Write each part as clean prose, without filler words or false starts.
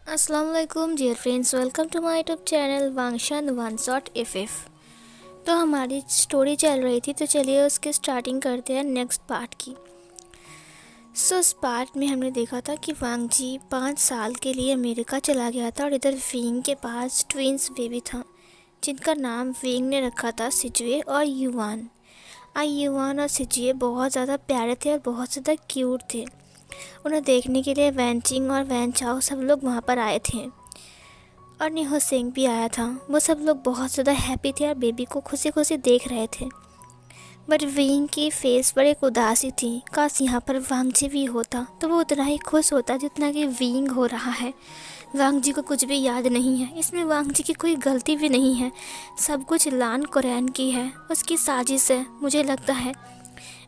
अस्सलाम वालेकुम dear friends, welcome to my YouTube channel वांगशान वन शॉट एफ। तो हमारी स्टोरी चल रही थी, तो चलिए उसकी स्टार्टिंग करते हैं नेक्स्ट पार्ट की। इस पार्ट में हमने देखा था कि वांग जी 5 साल के लिए अमेरिका चला गया था और इधर विंग के पास ट्विंस बेबी था जिनका नाम विंग ने रखा था सिजुए और युवान। युवान और सिजुए बहुत ज़्यादा प्यारे थे और बहुत ज़्यादा क्यूट थे। उन्हें देखने के लिए वैनचिंग और वैन चाओ सब लोग वहाँ पर आए थे और निहो सिंह भी आया था। वो सब लोग बहुत ज़्यादा हैप्पी थे और बेबी को खुशी खुशी देख रहे थे। बट विंग की फेस पर एक उदासी थी। काश यहाँ पर वांग जी भी होता तो वो उतना ही खुश होता जितना कि विंग हो रहा है। वांग जी को कुछ भी याद नहीं है, इसमें वांग जी की कोई गलती भी नहीं है। सब कुछ लान कोरैन की है, उसकी साजिश है। मुझे लगता है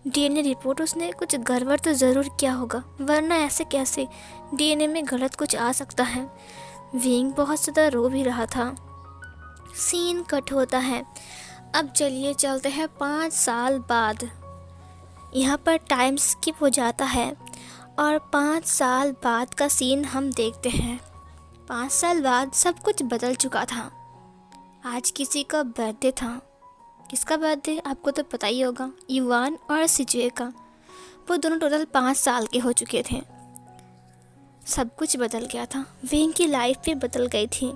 डीएनए रिपोर्ट उसने कुछ गड़बड़ तो ज़रूर किया होगा, वरना ऐसे कैसे डीएनए में गलत कुछ आ सकता है। विंग बहुत ज़्यादा रो भी रहा था। सीन कट होता है। अब चलिए चलते हैं 5 साल बाद। यहाँ पर टाइम स्किप हो जाता है और 5 साल बाद का सीन हम देखते हैं। 5 साल बाद सब कुछ बदल चुका था। आज किसी का बर्थडे था। किसका बर्थडे आपको तो पता ही होगा, युवान और सिजुए का। वो दोनों टोटल 5 साल के हो चुके थे। सब कुछ बदल गया था। विंग की लाइफ भी बदल गई थी।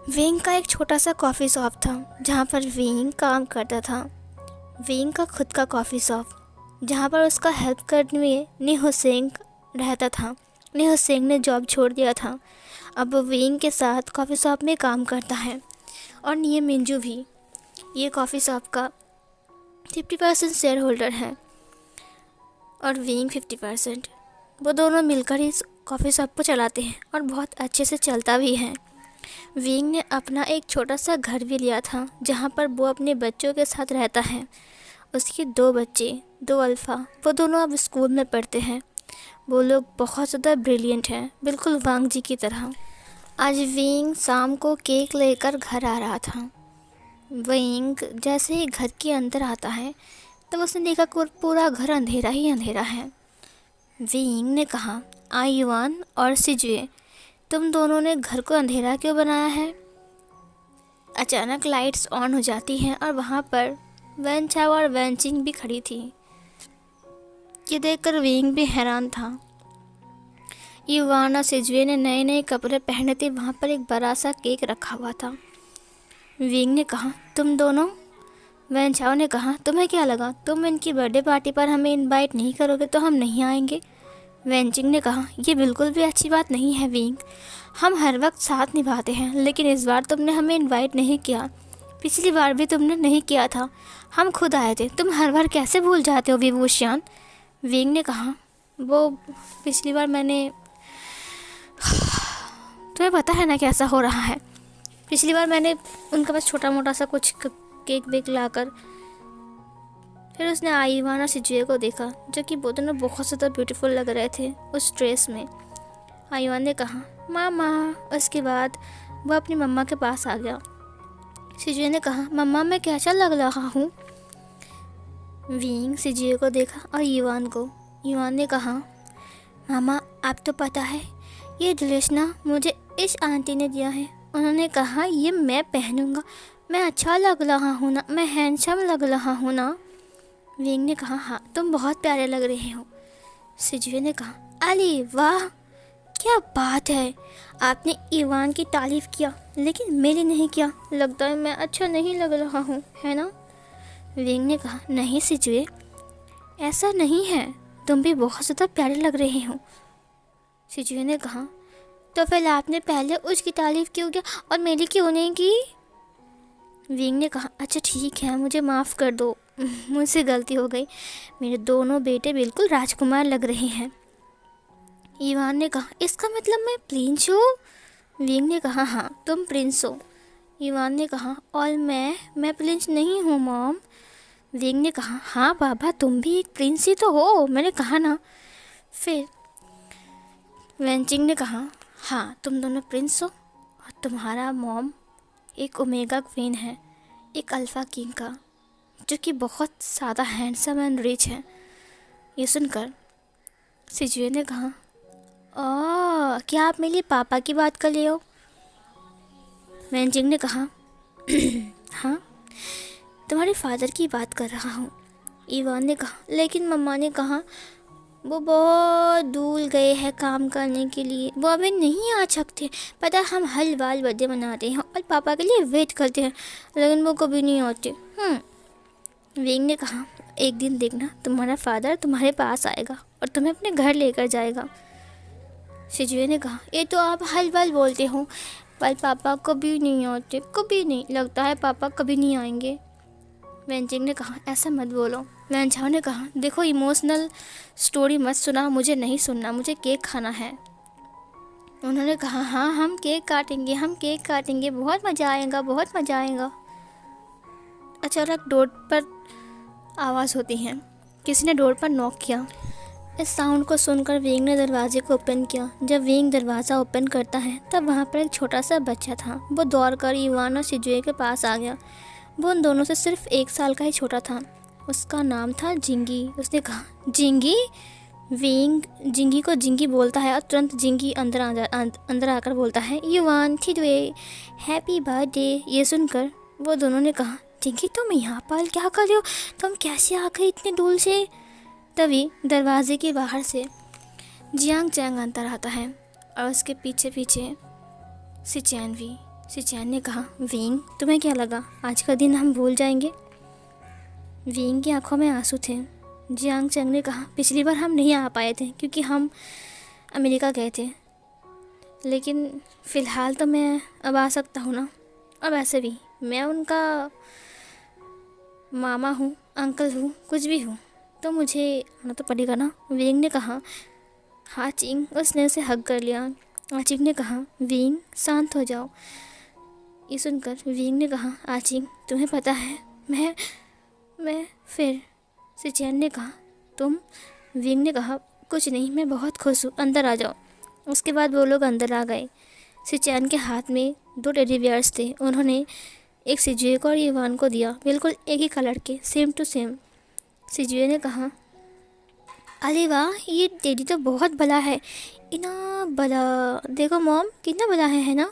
विंग का एक छोटा सा कॉफ़ी शॉप था जहाँ पर विंग काम करता था। विंग का खुद का कॉफ़ी शॉप जहाँ पर उसका हेल्प करने में निहो सिंह रहता था। निहो सिंह ने जॉब छोड़ दिया था, अब वो विंग के साथ कॉफ़ी शॉप में काम करता है। और निये मिंजू भी ये कॉफ़ी शॉप का 50% शेयर होल्डर है और विंग 50%। वो दोनों मिलकर इस कॉफ़ी शॉप को चलाते हैं और बहुत अच्छे से चलता भी है। विंग ने अपना एक छोटा सा घर भी लिया था जहाँ पर वो अपने बच्चों के साथ रहता है। उसके 2 बच्चे, 2 अल्फ़ा, वो दोनों अब स्कूल में पढ़ते हैं। वो लोग बहुत ज़्यादा ब्रिलियंट हैं, बिल्कुल वांग जी की तरह। आज विंग शाम को केक लेकर घर आ रहा था। विंग जैसे ही घर के अंदर आता है तब उसने देखा कि पूरा घर अंधेरा ही अंधेरा है। विंग ने कहा, युवान और सिजुए, तुम दोनों ने घर को अंधेरा क्यों बनाया है? अचानक लाइट्स ऑन हो जाती हैं और वहाँ पर वैन चाओ और वैनचिंग भी खड़ी थी। ये देखकर विंग भी हैरान था। युवान और सिजुए ने नए नए कपड़े पहने थे। वहाँ पर एक बड़ा सा केक रखा हुआ था। विंग ने कहा, तुम दोनों? वैन चाओ ने कहा, तुम्हें क्या लगा तुम इनकी बर्थडे पार्टी पर हमें इनवाइट नहीं करोगे तो हम नहीं आएंगे? वैनचिंग ने कहा, ये बिल्कुल भी अच्छी बात नहीं है विंग। हम हर वक्त साथ निभाते हैं, लेकिन इस बार तुमने हमें इनवाइट नहीं किया। पिछली बार भी तुमने नहीं किया था, हम खुद आए थे। तुम हर बार कैसे भूल जाते हो विभूषण? विंग ने कहा, वो पिछली बार मैंने तुम्हें पता है ना कैसा हो रहा है। पिछली बार मैंने उनके पास छोटा मोटा सा कुछ केक वेक लाकर, फिर उसने आईवान और सिजुए को देखा जो कि वो दोनों बहुत ज़्यादा ब्यूटीफुल लग रहे थे उस ड्रेस में। आईवान ने कहा, मामा। उसके बाद वह अपनी मम्मा के पास आ गया। सिजुए ने कहा, मम्मा मैं कैसा लग रहा हूँ? विंग सिजुए को देखा और युवान को। युवान ने कहा, मामा आप तो पता है ये ड्रेस ना मुझे इस आंटी ने दिया है। उन्होंने कहा ये मैं पहनूंगा, मैं अच्छा लग रहा हूँ ना, मैं हैंडसम लग रहा हूँ ना? विंग ने कहा, हाँ तुम बहुत प्यारे लग रहे हो। सिजुए ने कहा, अरे वाह क्या बात है, आपने ईवान की तारीफ़ किया लेकिन मेरी नहीं किया। लगता है मैं अच्छा नहीं लग रहा हूँ, है ना? विंग ने कहा, नहीं सिजुए ऐसा नहीं है, तुम भी बहुत ज़्यादा प्यारे लग रहे हो। सिजुए ने कहा, तो फिर आपने पहले उसकी तारीफ़ क्यों किया और मेरी क्यों नहीं की? विंग ने कहा, अच्छा ठीक है मुझे माफ़ कर दो, मुझसे गलती हो गई। मेरे दोनों बेटे बिल्कुल राजकुमार लग रहे हैं। ईवान ने कहा, इसका मतलब मैं प्रिंस हूँ? विंग ने कहा, हाँ तुम प्रिंस हो। ईवान ने कहा, और मैं प्रिंस नहीं हूँ मॉम। विंग ने कहा, हाँ बाबा तुम भी एक प्रिंस ही तो हो, मैंने कहा ना। फिर वेंचिंग ने कहा, हाँ तुम दोनों प्रिंस हो और तुम्हारा मॉम एक ओमेगा क्वीन है, एक अल्फ़ा किंग का, जो कि बहुत ज़्यादा हैंडसम एंड रिच है। ये सुनकर सिजुए ने कहा, क्या आप मेरे लिए पापा की बात कर रहे हो? वेंजिंग ने कहा। हाँ, तुम्हारे फादर की बात कर रहा हूँ, इवान ने कहा। लेकिन मम्मा ने कहा वो बहुत दूर गए हैं काम करने के लिए, वो अभी नहीं आ सकते। पता है, हम हर बार बर्थडे मनाते हैं और पापा के लिए वेट करते हैं, लेकिन वो कभी नहीं आते। विंग ने कहा, एक दिन देखना तुम्हारा फादर तुम्हारे पास आएगा और तुम्हें अपने घर लेकर जाएगा। शिजुए ने कहा, ये तो आप हर बार बोलते हो, पर पापा कभी नहीं आते, कभी नहीं। लगता है पापा कभी नहीं आएंगे। वेंचिंग ने कहा, ऐसा मत बोलो। वेंचाओ ने कहा, देखो इमोशनल स्टोरी मत सुना, मुझे नहीं सुनना, मुझे केक खाना है। उन्होंने कहा, हाँ हम केक काटेंगे, हम केक काटेंगे, बहुत मज़ा आएगा, बहुत मज़ा आएगा। अचानक डोर पर आवाज़ होती है, किसी ने डोर पर नॉक किया। इस साउंड को सुनकर विंग ने दरवाजे को ओपन किया। जब विंग दरवाज़ा ओपन करता है तब वहाँ पर एक छोटा सा बच्चा था। वो दौड़कर इवान और शिजुए के पास आ गया। वो उन दोनों से सिर्फ 1 साल का ही छोटा था। उसका नाम था जिंगी। उसने कहा, जिंगी? विंग जिंगी को जिंगी बोलता है और तुरंत जिंगी अंदर आकर बोलता है, इवान, शिजुए, हैप्पी बर्थडे। ये सुनकर वो दोनों ने कहा, जिंगी तुम यहाँ पर क्या कर रहे हो? तुम कैसे आ गए इतने दूर से? तभी दरवाजे के बाहर से जियांग चैंग अंदर आता है और उसके पीछे पीछे सिचैन भी। सिचैन ने कहा, विंग तुम्हें क्या लगा आज का दिन हम भूल जाएंगे? विंग की आंखों में आंसू थे। जियांग चैंग ने कहा, पिछली बार हम नहीं आ पाए थे क्योंकि हम अमेरिका गए थे, लेकिन फ़िलहाल तो मैं अब आ सकता हूँ ना। और वैसे भी मैं उनका मामा हूँ, अंकल हूँ, कुछ भी हूँ, तो मुझे आना तो पड़ेगा ना। विंग ने कहा। हाँ चिंग। उसने उसे हग कर लिया। आचिंग ने कहा, विंग शांत हो जाओ। ये सुनकर विंग ने कहा, आचिंग तुम्हें पता है मैं फिर। सिचैन ने कहा, तुम? विंग ने कहा, कुछ नहीं, मैं बहुत खुश हूँ, अंदर आ जाओ। उसके बाद वो लोग अंदर आ गए। सिचैन के हाथ में 2 टेडी बियर्स थे। उन्होंने एक सिजुए को और इवान को दिया, बिल्कुल एक ही कलर के, सेम टू सेम। सिजुए ने कहा, अरे वाह, ये टेडी तो बहुत बड़ा है, इतना बड़ा। देखो मॉम, कितना बड़ा है ना?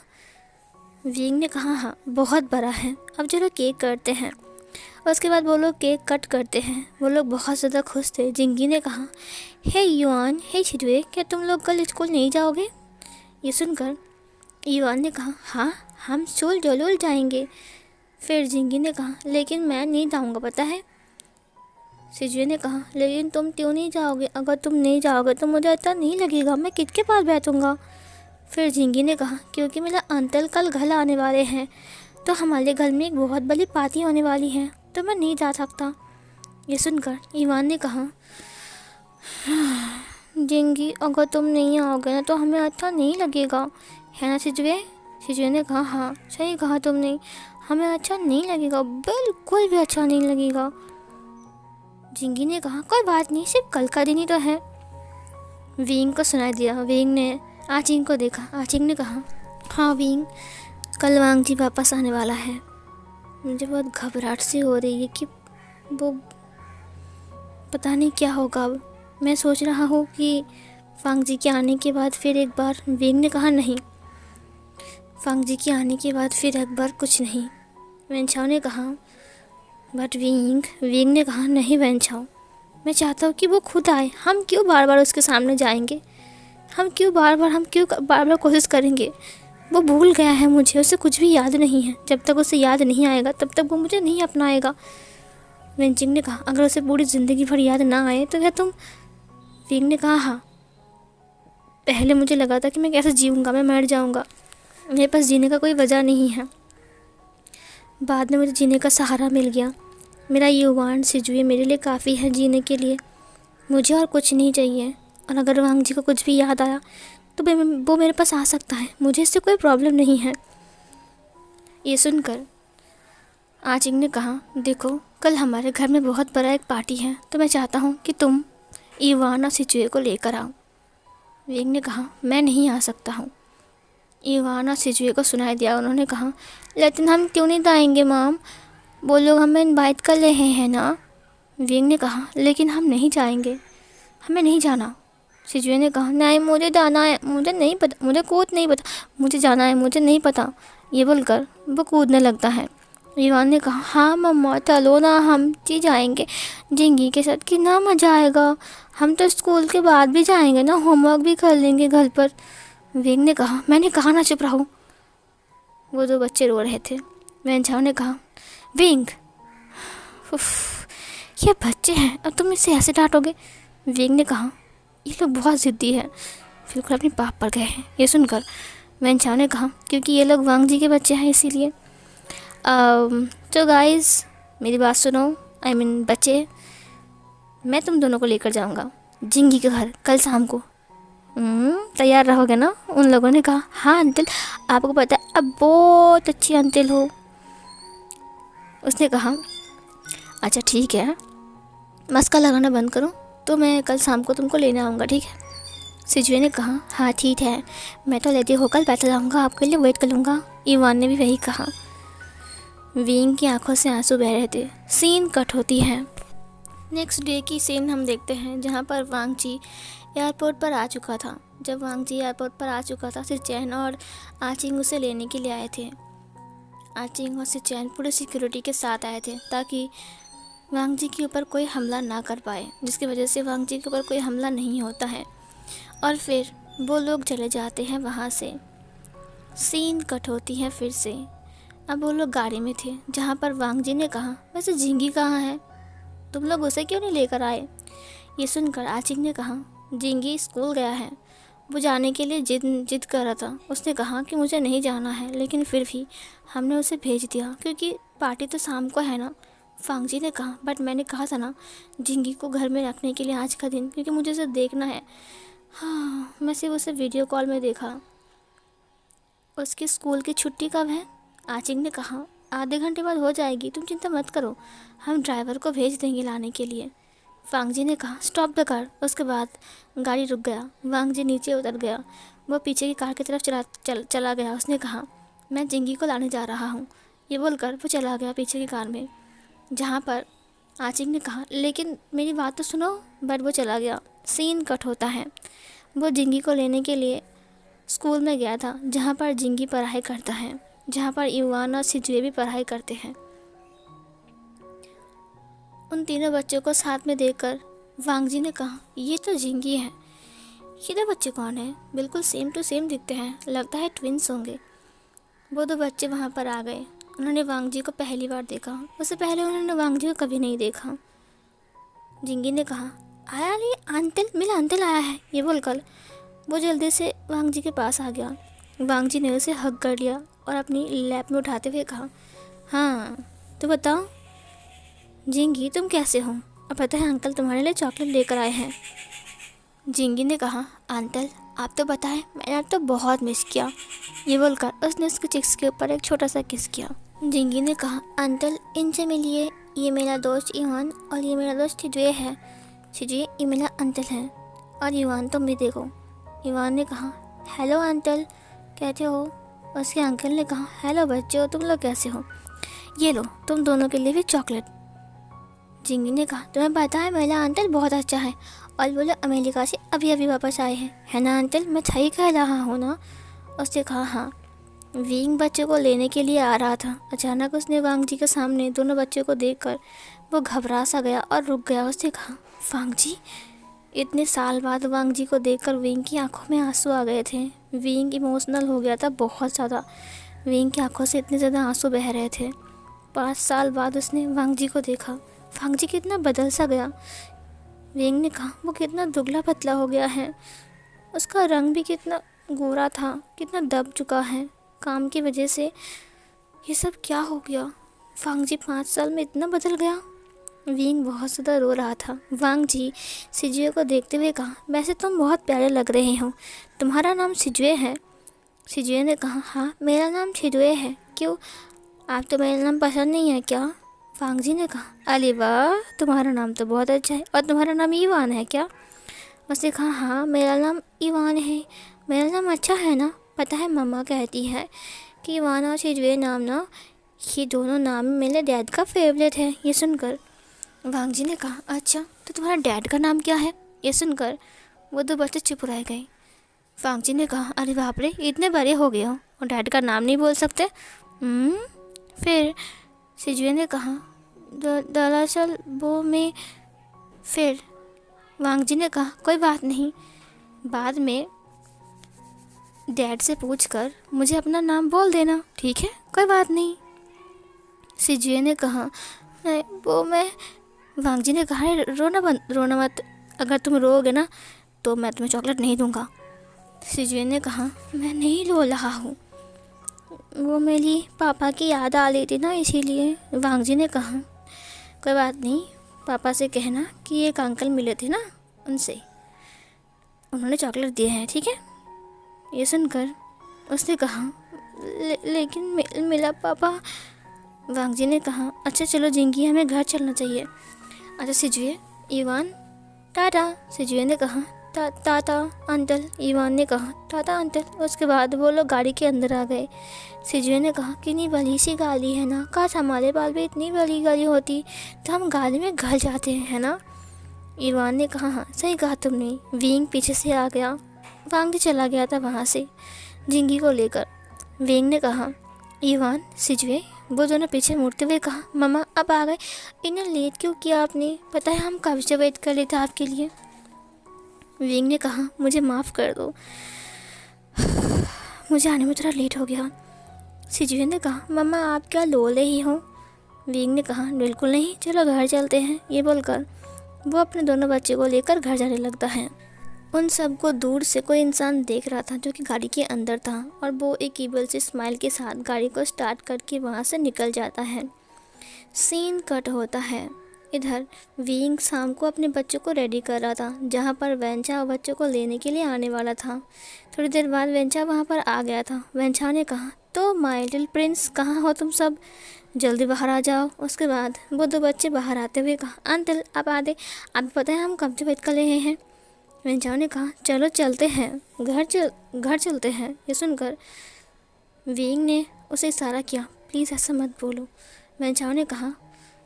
विंग ने कहा, हाँ बहुत बड़ा है। अब चलो केक करते हैं। और उसके बाद वो लोग केक कट करते हैं। वो लोग बहुत ज़्यादा खुश थे। जिंगी ने कहा, हे युआन, हे शिजुए, क्या तुम लोग कल स्कूल नहीं जाओगे? ये सुनकर युआन ने कहा, हाँ हम स्कूल जरूर जाएंगे। फिर जिंगी ने कहा, लेकिन मैं नहीं जाऊँगा, पता है। शिजुए ने कहा, लेकिन तुम क्यों नहीं जाओगे? अगर तुम नहीं जाओगे तो मुझे अच्छा नहीं लगेगा, मैं किसके पास बैठूँगा? फिर जिंगी ने कहा, क्योंकि मेरा अंकल कल घर आने वाले हैं, तो हमारे घर में एक बहुत बड़ी पार्टी होने वाली है, तो मैं नहीं जा सकता। ये सुनकर इवान ने कहा, जिंगी अगर तुम नहीं आओगे ना तो हमें अच्छा नहीं लगेगा, है ना शिजुए? शिजुए ने कहा, हाँ सही कहा तुमने, हमें अच्छा नहीं लगेगा, बिल्कुल भी अच्छा नहीं लगेगा। जिंगी ने कहा, कोई बात नहीं, सिर्फ कल का दिन ही तो है। विंग को सुनाई दिया। विंग ने आचिंग को देखा। आचिंग ने कहा, हाँ विंग, कल वांग जी वापस आने वाला है। मुझे बहुत घबराहट सी हो रही है कि वो पता नहीं क्या होगा। अब मैं सोच रहा हूँ कि वांग जी के आने के बाद फिर एक बार। विंग ने कहा, नहीं, वांग जी के आने के बाद फिर एक बार कुछ नहीं। वेंचाओ ने कहा, बट विंग ने कहा, नहीं वेंचाओ, मैं चाहता हूँ कि वो खुद आए। हम क्यों बार बार उसके सामने जाएंगे? हम क्यों बार बार कोशिश करेंगे? वो भूल गया है मुझे, उसे कुछ भी याद नहीं है। जब तक उसे याद नहीं आएगा तब तक वो मुझे नहीं अपनाएगा। वेंचिंग ने कहा, अगर उसे पूरी ज़िंदगी भर याद ना आए तो क्या तुम? विंग ने कहा, हाँ, पहले मुझे लगा था कि मैं कैसे जीऊँगा, मैं मर जाऊँगा, मेरे पास जीने का कोई वजह नहीं है। बाद में मुझे जीने का सहारा मिल गया। मेरा युवान शिजुए मेरे लिए काफ़ी है जीने के लिए, मुझे और कुछ नहीं चाहिए। और अगर वांग जी को कुछ भी याद आया तो वो मेरे पास आ सकता है, मुझे इससे कोई प्रॉब्लम नहीं है। ये सुनकर आचिंग ने कहा, देखो कल हमारे घर में बहुत बड़ा एक पार्टी है, तो मैं चाहता हूँ कि तुम इवान और शिजुए को लेकर आओ। विंग ने कहा, मैं नहीं आ सकता हूँ। इवान और शिजुए को सुनाई दिया। उन्होंने कहा, लेकिन हम क्यों नहीं आएंगे मॉम, वो लोग हमें इनवाइट कर रहे हैं ना। विंग ने कहा, लेकिन हम नहीं जाएंगे, हमें नहीं जाना। सिजुए ने कहा, नहीं मुझे जाना है, मुझे नहीं पता, मुझे कूद नहीं पता, मुझे जाना है, मुझे नहीं पता। ये बोलकर वो कूदने लगता है। ईवान ने कहा, हाँ मम्मा चलो ना, हम जी जाएंगे जिंगी के साथ, कितना मज़ा आएगा। हम तो स्कूल के बाद भी जाएंगे ना, होमवर्क भी कर लेंगे घर पर। विंग ने कहा, मैंने कहा ना चुप रहो। वो दो बच्चे रो रहे थे। वैन ने कहा, विंग उफ, ये बच्चे हैं, अब तुम इसे ऐसे डांटोगे। विंग ने कहा, ये लोग बहुत ज़िद्दी है, बिल्कुल अपने पाप पर गए हैं। ये सुनकर वैन ने कहा, क्योंकि ये लोग वांग जी के बच्चे हैं इसीलिए। तो गाइस मेरी बात सुनो, आई मीन बच्चे, मैं तुम दोनों को लेकर जाऊंगा जिंगी के घर कल शाम को। तैयार रहोगे ना? उन लोगों ने कहा, हाँ अंकल, आपको पता है अब बहुत अच्छी अंकल हो। उसने कहा, अच्छा ठीक है, मस्का लगाना बंद करो, तो मैं कल शाम को तुमको लेने आऊँगा, ठीक है। सिजुए ने कहा, हाँ ठीक है, मैं तो लेती हो कल बैठा जाऊँगा, आपके लिए वेट कर लूँगा। ईवान ने भी वही कहा। विंग की आंखों से आंसू बह रहे थे। सीन कट होती है। नेक्स्ट डे की सीन हम देखते हैं, जहाँ पर वांग जी एयरपोर्ट पर आ चुका था। जब वांग जी एयरपोर्ट पर आ चुका था, सिचैन और आचिंग उसे लेने के लिए आए थे। आचिंग और सिचैन पूरे सिक्योरिटी के साथ आए थे ताकि वांग जी के ऊपर कोई हमला ना कर पाए, जिसकी वजह से वांग जी के ऊपर कोई हमला नहीं होता है। और फिर वो लोग चले जाते हैं वहाँ से। सीन कट होती है फिर से। अब वो लोग गाड़ी में थे, जहाँ पर वांग जी ने कहा, वैसे जिंगी कहाँ है, तुम लोग उसे क्यों नहीं लेकर आए। ये सुनकर आचिंग ने कहा, जिंगी स्कूल गया है, वो जाने के लिए जिद कर रहा था। उसने कहा कि मुझे नहीं जाना है, लेकिन फिर भी हमने उसे भेज दिया क्योंकि पार्टी तो शाम को है ना। फांग जी ने कहा, बट मैंने कहा था ना जिंगी को घर में रखने के लिए आज का दिन, क्योंकि मुझे उसे देखना है। हाँ, मैं सिर्फ उसे वीडियो कॉल में देखा। उसकी स्कूल की छुट्टी कब है? आचिंग ने कहा, आधे घंटे बाद हो जाएगी, तुम चिंता मत करो, हम ड्राइवर को भेज देंगे लाने के लिए। वांग जी ने कहा, स्टॉप द कार। उसके बाद गाड़ी रुक गया। वांग जी नीचे उतर गया। वो पीछे की कार की तरफ चला गया। उसने कहा, मैं जिंगी को लाने जा रहा हूँ। ये बोलकर वो चला गया पीछे की कार में, जहाँ पर आचिंग ने कहा, लेकिन मेरी बात तो सुनो। बट वो चला गया। सीन कट होता है। वो जिंगी को लेने के लिए स्कूल में गया था, जहाँ पर जिंगी पढ़ाई करता है, जहाँ पर ईवान और सिजुए भी पढ़ाई करते हैं। उन तीनों बच्चों को साथ में देखकर वांग जी ने कहा, ये तो जिंगी है। ये दो बच्चे कौन हैं? बिल्कुल सेम टू सेम दिखते हैं, लगता है ट्विंस होंगे। वो दो बच्चे वहाँ पर आ गए। उन्होंने वांग जी को पहली बार देखा। उससे पहले उन्होंने वांग जी को कभी नहीं देखा। जिंगी ने कहा, आया नहीं अंकल, मेरा अंकल आया है। ये बोलकर वो जल्दी से वांग जी के पास आ गया। वांग जी ने उसे हग कर लिया और अपनी लैप में उठाते हुए कहा, हाँ तो बताओ जिंगी, तुम कैसे हो? अब पता है अंकल तुम्हारे लिए चॉकलेट लेकर आए हैं। जिंगी ने कहा, अंकल आप तो बताएं, मैंने आप तो बहुत मिस किया। ये बोलकर उसने उसके चिक्स के ऊपर एक छोटा सा किस किया। जिंगी ने कहा, अंकल इनसे मिलिए, ये मेरा दोस्त ईवान और ये मेरा दोस्त सिजुए है। सिजुए ये मेरा अंकल है और ईवान तुम भी देखो। ईवान ने कहा, हेलो अंकल कैसे हो? उसके अंकल ने कहा, हेलो बच्चों, तुम लोग कैसे हो? ये लो तुम दोनों के लिए भी चॉकलेट। जिंगी ने कहा, तुम्हें पता है मेरा अंकल बहुत अच्छा है और वो लोग अमेरिका से अभी अभी वापस आए हैं, है ना अंकल? मैं सही कह रहा हूँ ना? उसने कहा, हाँ। विंग बच्चों को लेने के लिए आ रहा था। अचानक उसने वांग जी के सामने दोनों बच्चों को देखकर वो घबरा सा गया और रुक गया। उसने कहा, वांग जी? इतने साल बाद वांग जी को देखकर विंग की आंखों में आंसू आ गए थे। विंग इमोशनल हो गया था बहुत ज़्यादा। विंग की आंखों से इतने ज़्यादा आंसू बह रहे थे। 5 साल बाद उसने वांग जी को देखा। वांग जी कितना बदल सा गया। विंग ने कहा, वो कितना दुबला पतला हो गया है, उसका रंग भी कितना गोरा था, कितना दब चुका है काम की वजह से। ये सब क्या हो गया? वांग जी 5 साल में इतना बदल गया। विंग बहुत ज़्यादा रो रहा था। वांग जी सिजुए को देखते हुए कहा, वैसे तुम बहुत प्यारे लग रहे हो, तुम्हारा नाम सिजुए है? सिजुए ने कहा, हाँ मेरा नाम सिजुए है। क्यों, आप तो मेरा नाम पसंद नहीं है क्या? वांग जी ने कहा, अरे वाह, तुम्हारा नाम तो बहुत अच्छा है। और तुम्हारा नाम ईवान है क्या? उसने कहा, हाँ मेरा नाम ईवान है। मेरा नाम अच्छा है ना? पता है मम्मा कहती है कि ईवान और सिजुए नाम ना, ये दोनों नाम मेरे डैड का फेवरेट है। ये सुनकर वांग जी ने कहा, अच्छा तो तुम्हारा डैड का नाम क्या है? ये सुनकर वो दो बच्चे चुप रह गए। वांगजी ने कहा, अरे बाप रे, इतने बड़े हो गए हो और डैड का नाम नहीं बोल सकते? फिर सिजुए ने कहा, दरअसल वो मैं। फिर वांगजी ने कहा, कोई बात नहीं, बाद में डैड से पूछकर मुझे अपना नाम बोल देना, ठीक है? कोई बात नहीं। सिजुए ने कहा, नहीं वो मैं। वांगजी ने कहा, रोना मत, अगर तुम रोओगे ना तो मैं तुम्हें चॉकलेट नहीं दूंगा। सिजुए ने कहा, मैं नहीं रो रहा हूँ, वो मेरी पापा की याद आ रही थी ना, इसीलिए। वांगजी ने कहा, कोई बात नहीं, पापा से कहना कि एक अंकल मिले थे ना, उनसे, उन्होंने चॉकलेट दिए हैं, ठीक है? ये सुनकर उसने कहा, लेकिन मेरा पापा। वांगजी ने कहा, अच्छा चलो जिंगी, हमें घर चलना चाहिए। अच्छा सिजुए, इवान, टाटा। सिजुए ने कहा, टाटा अंकल। इवान ने कहा, टाटा अंकल। उसके बाद वो लोग गाड़ी के अंदर आ गए। सिजुए ने कहा, कितनी बड़ी सी गाड़ी है ना, काश हमारे पास भी इतनी बड़ी गाड़ी होती तो हम गाड़ी में घर जाते हैं, है ना? इवान ने कहा, हाँ सही कहा तुमने। विंग पीछे से आ गया। वांग चला गया था वहाँ से जिंगी को लेकर। विंग ने कहा, इवान, सिजुए, वो दोनों पीछे मुड़ते हुए कहा, मम्मा अब आ गए, इन्हें लेट क्यों किया आपने? पता है हम कब से वेट कर रहे थे आपके लिए। विंग ने कहा, मुझे माफ़ कर दो, मुझे आने में थोड़ा लेट हो गया। सिजुए ने कहा, मम्मा आप क्या लो रही हो? विंग ने कहा, बिल्कुल नहीं, चलो घर चलते हैं। ये बोलकर वो अपने दोनों बच्चे को लेकर घर जाने लगता है। उन सबको दूर से कोई इंसान देख रहा था जो कि गाड़ी के अंदर था, और वो एक ईबल से स्माइल के साथ गाड़ी को स्टार्ट करके वहाँ से निकल जाता है। सीन कट होता है। इधर विंग शाम को अपने बच्चों को रेडी कर रहा था, जहाँ पर वेंचा बच्चों को लेने के लिए आने वाला था। थोड़ी देर बाद वेंचा वहाँ पर आ गया था। वेंचा ने कहा, तो माय लिटिल प्रिंस, कहाँ हो तुम सब, जल्दी बाहर आ जाओ। उसके बाद वो दो बच्चे बाहर आते हुए कहा, अंकल आप आ दे, आपको पता है हम कब से वेट कर रहे हैं। वेंचा ने कहा, चलो चलते हैं, घर चलते हैं। ये सुनकर विंग ने उसे इशारा किया, प्लीज़ ऐसा मत बोलो। वेंचा ने कहा,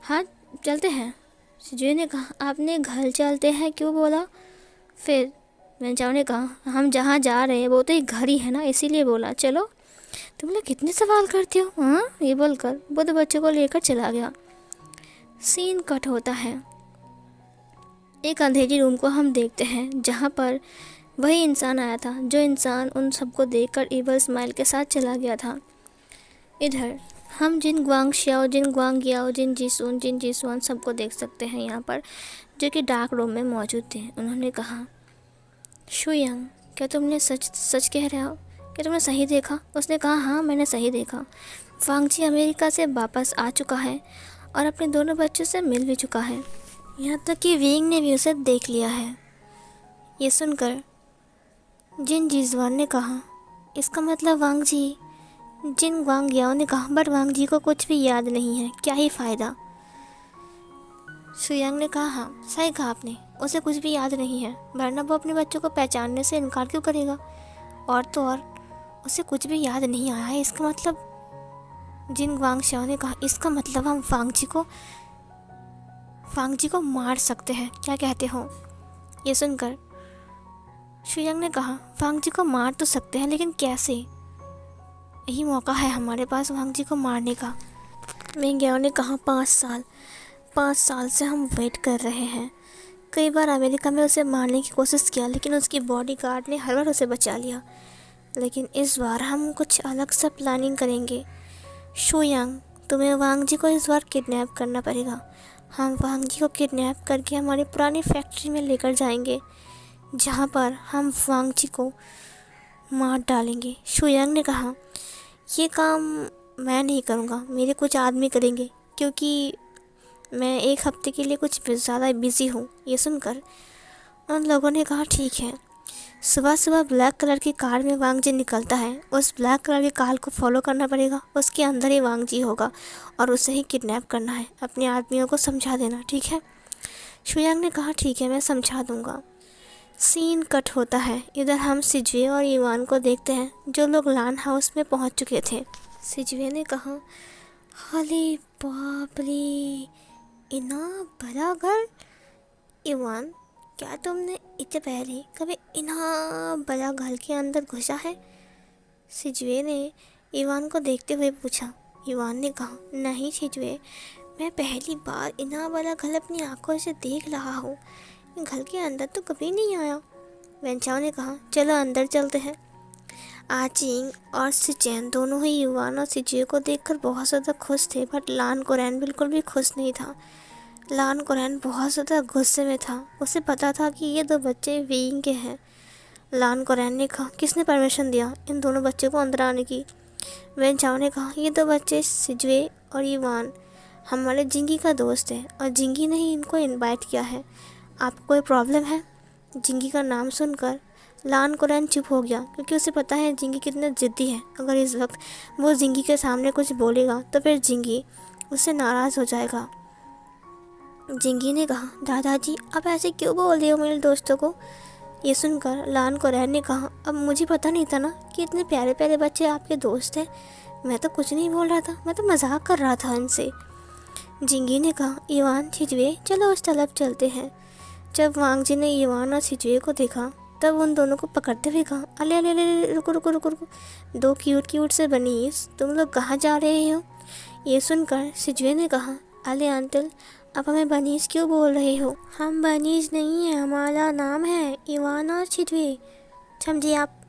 हाँ चलते हैं। सिजुए ने कहा, आपने घर चलते हैं क्यों बोला? फिर वेंचाओ ने कहा, हम जहाँ जा रहे हैं वो तो एक घर ही है ना, इसीलिए बोला। चलो, तुम लोग कितने सवाल करते हो, हाँ? ये बोलकर वो दो बच्चों को लेकर चला गया। सीन कट होता है। एक अंधेरी रूम को हम देखते हैं, जहाँ पर वही इंसान आया था, जो इंसान उन सबको देखकर इवल स्माइल के साथ चला गया था। इधर हम जिन ग्वांग शियाओ, जिन ग्वांग याओ, जिन जीसुआन सबको देख सकते हैं यहाँ पर, जो कि डार्क रूम में मौजूद थे। उन्होंने कहा, शुयांग, क्या तुमने सच कह रहे हो? क्या तुमने सही देखा? उसने कहा, हाँ मैंने सही देखा। वांगजी अमेरिका से वापस आ चुका है और अपने दोनों बच्चों से मिल भी चुका है, यहाँ तक कि विंग ने भी उसे देख लिया है। ये सुनकर जिन जीसुआन ने कहा, इसका मतलब वांगजी। जिन ग्वांग याओ ने कहा, बट वांगजी को कुछ भी याद नहीं है, क्या ही फ़ायदा। शुयांग ने कहा, हाँ सही कहा आपने, उसे कुछ भी याद नहीं है, वरना वो अपने बच्चों को पहचानने से इनकार क्यों करेगा? और तो और उसे कुछ भी याद नहीं आया है, इसका मतलब। जिन ग्वांग शाओ ने कहा, इसका मतलब हम वांगजी को मार सकते हैं, क्या कहते हो? ये सुनकर शुयांग ने कहा, वांगजी को मार तो सकते हैं, लेकिन कैसे? यही मौका है हमारे पास वांगजी को मारने का। मिंग याओ ने कहा, 5 साल से हम वेट कर रहे हैं। कई बार अमेरिका में उसे मारने की कोशिश किया, लेकिन उसकी बॉडीगार्ड ने हर बार उसे बचा लिया। लेकिन इस बार हम कुछ अलग सा प्लानिंग करेंगे। शुयांग, तुम्हें वांगजी को इस बार किडनैप करना पड़ेगा। हम वांगजी को किडनैप करके हमारी पुरानी फैक्ट्री में लेकर जाएंगे, जहाँ पर हम वांगजी को मार डालेंगे। शुयांग ने कहा, ये काम मैं नहीं करूँगा, मेरे कुछ आदमी करेंगे, क्योंकि मैं एक हफ्ते के लिए कुछ ज़्यादा बिज़ी हूँ। ये सुनकर उन लोगों ने कहा, ठीक है। सुबह सुबह ब्लैक कलर की कार में वांगजी निकलता है। उस ब्लैक कलर की कार को फॉलो करना पड़ेगा, उसके अंदर ही वांगजी होगा और उसे ही किडनैप करना है। अपने आदमियों को समझा देना, ठीक है? शुयांग ने कहा, ठीक है, मैं समझा दूँगा। सीन कट होता है। इधर हम सिजुए और इवान को देखते हैं, जो लोग लान हाउस में पहुंच चुके थे। सिजुए ने कहा, अरे बाप रे, इतना बड़ा घर। इवान, क्या तुमने इससे पहले कभी इतना बड़ा घर के अंदर घुसा है? सिजुए ने इवान को देखते हुए पूछा। इवान ने कहा, नहीं सिजुए, मैं पहली बार इतना बड़ा घर अपनी आंखों से देख रहा हूँ। घर के अंदर तो कभी नहीं आया। वेंचाओ ने कहा, चलो अंदर चलते हैं। आचिंग और सिचेन दोनों ही युवान और सिजुए को देखकर बहुत ज़्यादा खुश थे, बट लान कोरैन बिल्कुल भी खुश नहीं था। लान कोरैन बहुत ज़्यादा गुस्से में था। उसे पता था कि ये दो बच्चे वीइंग के हैं। लान कोरैन ने कहा, किसने परमिशन दिया इन दोनों बच्चों को अंदर आने की? वेन चाओ ने कहा, ये दो बच्चे सिजुए और युवान हमारे जिंगी का दोस्त है और जिंगी ने ही इनको इनवाइट किया है। आपको कोई प्रॉब्लम है? जिंगी का नाम सुनकर लान कोरैन चुप हो गया, क्योंकि उसे पता है जिंगी कितना ज़िद्दी है। अगर इस वक्त वो जिंगी के सामने कुछ बोलेगा तो फिर जिंगी उससे नाराज़ हो जाएगा। जिंगी ने कहा, दादाजी आप ऐसे क्यों बोल रहे हो मेरे दोस्तों को? ये सुनकर लान कोरैन ने कहा, अब मुझे पता नहीं था ना कि इतने प्यारे प्यारे बच्चे आपके दोस्त हैं। मैं तो कुछ नहीं बोल रहा था, मैं तो मजाक कर रहा था इनसे। जिंगी ने कहा, इवान सिजुए चलो उस तरफ चलते हैं। जब वांग जी ने इवान और सिजुए को देखा तब उन दोनों को पकड़ते हुए कहा, अले अले अले रुको रुको रुको रुको, दो क्यूट क्यूट से बनीस, तुम लोग कहाँ जा रहे हो? ये सुनकर सिजुए ने कहा, अले अंकल आप हमें बनीस क्यों बोल रहे हो? हम बनीस नहीं हैं, हमारा नाम है इवान और सिजुए, समझिए आप।